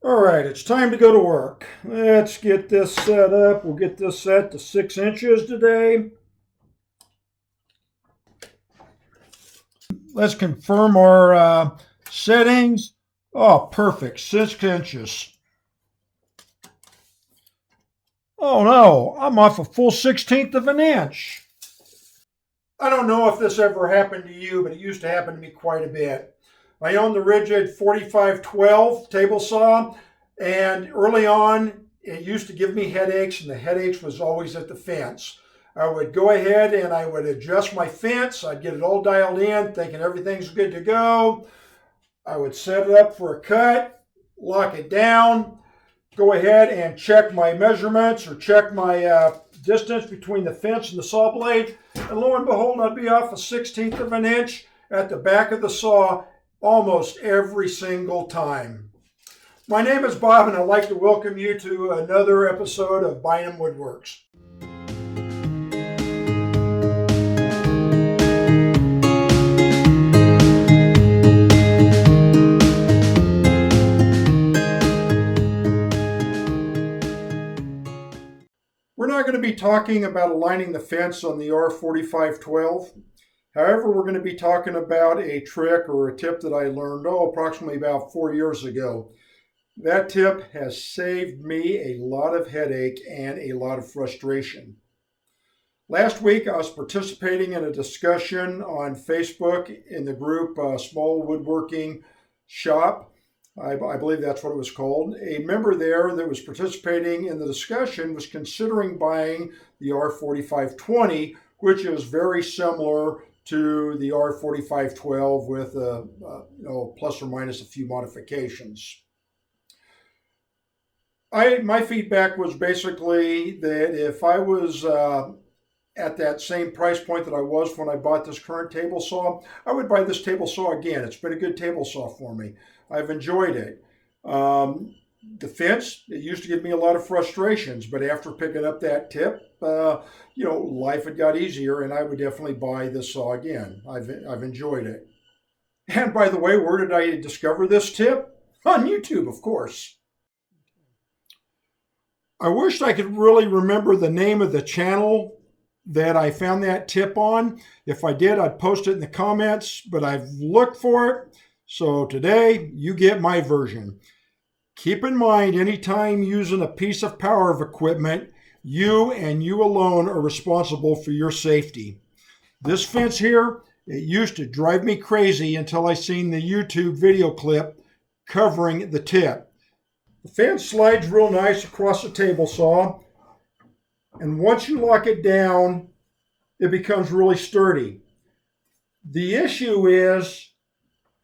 All right, it's time to go to work. Let's get this set up. We'll get this set to 6 inches today. Let's confirm our settings. Oh, perfect, 6 inches. Oh no, I'm off a full 16th of an inch. I don't know if this ever happened to you, but it used to happen to me quite a bit. I own the Ridgid 4512 table saw, and early on, it used to give me headaches, and the headaches was always at the fence. I would go ahead and I would adjust my fence. I'd get it all dialed in, thinking everything's good to go. I would set it up for a cut, lock it down, go ahead and check my measurements or check my distance between the fence and the saw blade. And lo and behold, I'd be off a 16th of an inch at the back of the saw almost every single time. My name is Bob, and I'd like to welcome you to another episode of Bynum Woodworks. We're not going to be talking about aligning the fence on the R4512. However, we're going to be talking about a trick or a tip that I learned, approximately about 4 years ago. That tip has saved me a lot of headache and a lot of frustration. Last week, I was participating in a discussion on Facebook in the group Small Woodworking Shop. I believe that's what it was called. A member there that was participating in the discussion was considering buying the R4520, which is very similar to the R4512 with plus or minus a few modifications. My feedback was basically that if I was at that same price point that I was when I bought this current table saw, I would buy this table saw again. It's been a good table saw for me. I've enjoyed it. The fence, it used to give me a lot of frustrations, but after picking up that tip, life had got easier, and I would definitely buy this saw again. I've enjoyed it. And by the way, where did I discover this tip? On YouTube, of course. I wished I could really remember the name of the channel that I found that tip on. If I did, I'd post it in the comments, but I've looked for it. So today, you get my version. Keep in mind, anytime using a piece of power of equipment, you and you alone are responsible for your safety. This fence here, it used to drive me crazy until I seen the YouTube video clip covering the tip. The fence slides real nice across the table saw, and once you lock it down, it becomes really sturdy. The issue is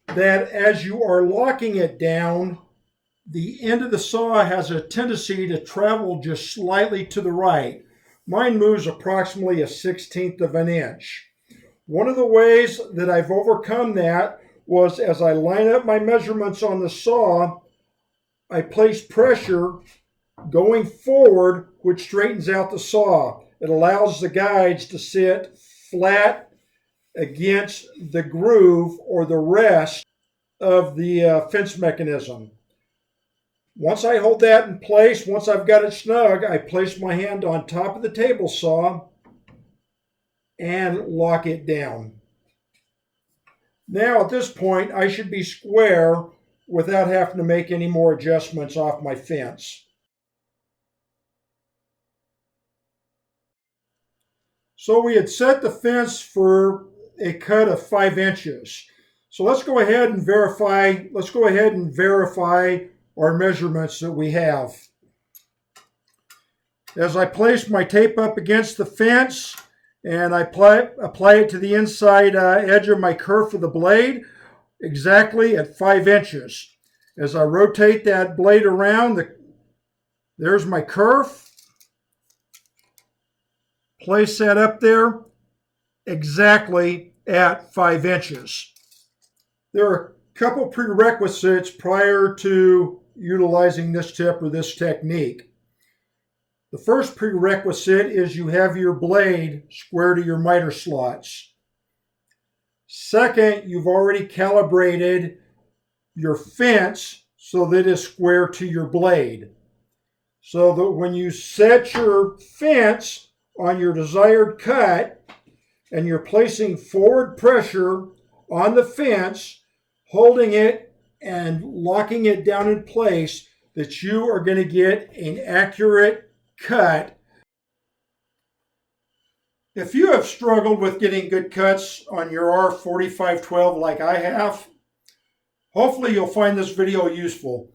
that as you are locking it down, the end of the saw has a tendency to travel just slightly to the right. Mine moves approximately a 16th of an inch. One of the ways that I've overcome that was as I line up my measurements on the saw, I place pressure going forward, which straightens out the saw. It allows the guides to sit flat against the groove or the rest of the fence mechanism. Once I hold that in place, once I've got it snug, I place my hand on top of the table saw and lock it down. Now at this point, I should be square without having to make any more adjustments off my fence. So we had set the fence for a cut of 5 inches. So let's go ahead and verify. Our measurements that we have. As I place my tape up against the fence and I apply it to the inside edge of my kerf of the blade, exactly at 5 inches. As I rotate that blade around, there's my kerf. Place that up there exactly at 5 inches. There are a couple prerequisites prior to utilizing this tip or this technique. The first prerequisite is you have your blade square to your miter slots. Second, you've already calibrated your fence so that it's square to your blade. So that when you set your fence on your desired cut and you're placing forward pressure on the fence, holding it and locking it down in place, that you are going to get an accurate cut. If you have struggled with getting good cuts on your R4512 like I have, hopefully you'll find this video useful.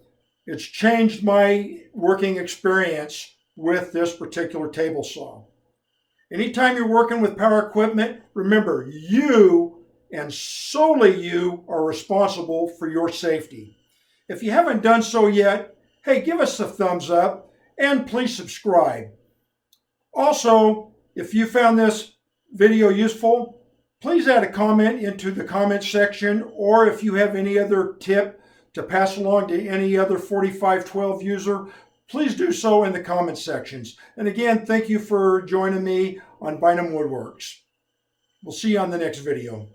It's changed my working experience with this particular table saw. Anytime you're working with power equipment, remember, you and solely you are responsible for your safety. If you haven't done so yet, hey, give us a thumbs up and please subscribe. Also, if you found this video useful, please add a comment into the comment section, or if you have any other tip to pass along to any other 4512 user, please do so in the comment sections. And again, thank you for joining me on Bynum Woodworks. We'll see you on the next video.